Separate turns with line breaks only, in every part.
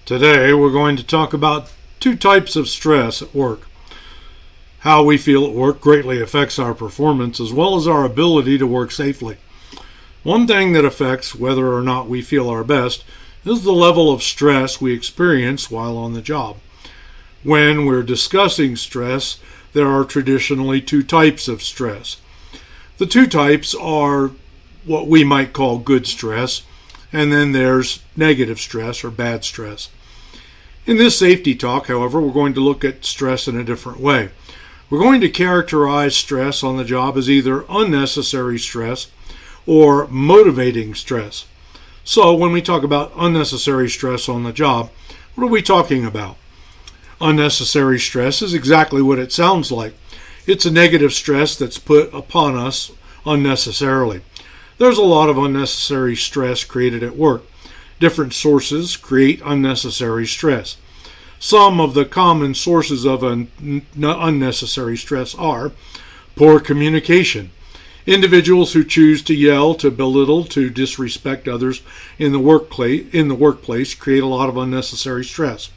Today we're going to talk about two types of stress at work. How we feel at work greatly affects our performance as well as our ability to work safely. One thing that affects whether or not we feel our best is the level of stress we experience while on the job. When we're discussing stress, there are traditionally two types of stress. The two types are what we might call good stress, and then there's negative stress or bad stress. In this safety talk, however, we're going to look at stress in a different way. We're going to characterize stress on the job as either unnecessary stress or motivating stress. So when we talk about unnecessary stress on the job, what are we talking about? Unnecessary stress is exactly what it sounds like. It's a negative stress that's put upon us unnecessarily. There's a lot of unnecessary stress created at work. Different sources create unnecessary stress. Some of the common sources of unnecessary stress are poor communication. Individuals who choose to yell, to belittle, to disrespect others in the workplace create a lot of unnecessary stress.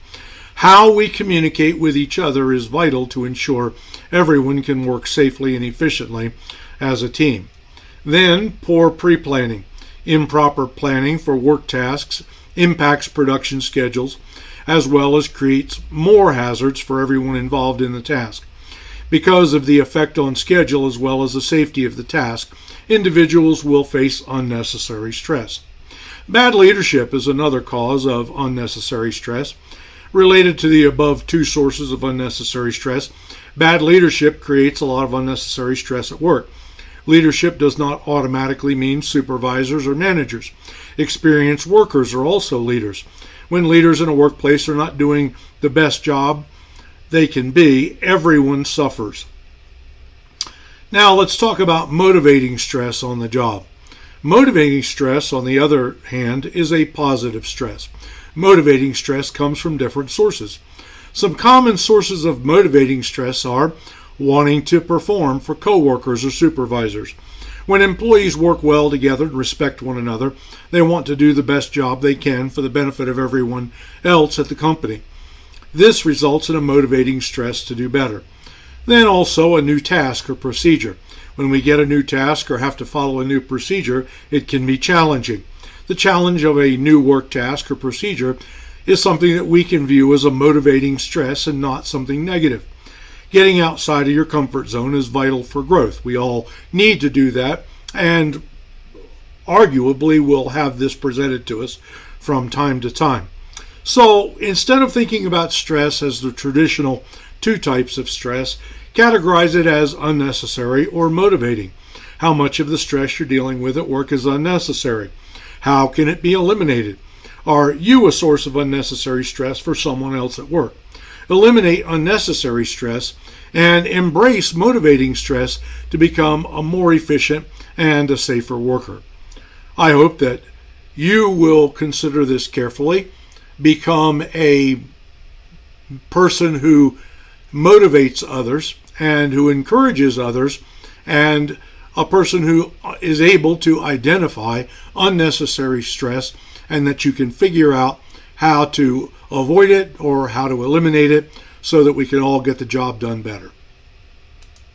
How we communicate with each other is vital to ensure everyone can work safely and efficiently as a team. Then, poor pre-planning. Improper planning for work tasks impacts production schedules as well as creates more hazards for everyone involved in the task. Because of the effect on schedule as well as the safety of the task, individuals will face unnecessary stress. Bad leadership is another cause of unnecessary stress. Related to the above two sources of unnecessary stress, bad leadership creates a lot of unnecessary stress at work. Leadership does not automatically mean supervisors or managers. Experienced workers are also leaders. When leaders in a workplace are not doing the best job they can be, everyone suffers. Now let's talk about motivating stress on the job. Motivating stress, on the other hand, is a positive stress. Motivating stress comes from different sources. Some common sources of motivating stress are wanting to perform for coworkers or supervisors. When employees work well together and respect one another, they want to do the best job they can for the benefit of everyone else at the company. This results in a motivating stress to do better. Then also a new task or procedure. When we get a new task or have to follow a new procedure, it can be challenging. The challenge of a new work task or procedure is something that we can view as a motivating stress and not something negative. Getting outside of your comfort zone is vital for growth. We all need to do that, and arguably we'll have this presented to us from time to time. So instead of thinking about stress as the traditional two types of stress, categorize it as unnecessary or motivating. How much of the stress you're dealing with at work is unnecessary? How can it be eliminated? Are you a source of unnecessary stress for someone else at work? Eliminate unnecessary stress and embrace motivating stress to become a more efficient and a safer worker. I hope that you will consider this carefully, become a person who motivates others and who encourages others, and a person who is able to identify unnecessary stress, and that you can figure out how to avoid it or how to eliminate it so that we can all get the job done better.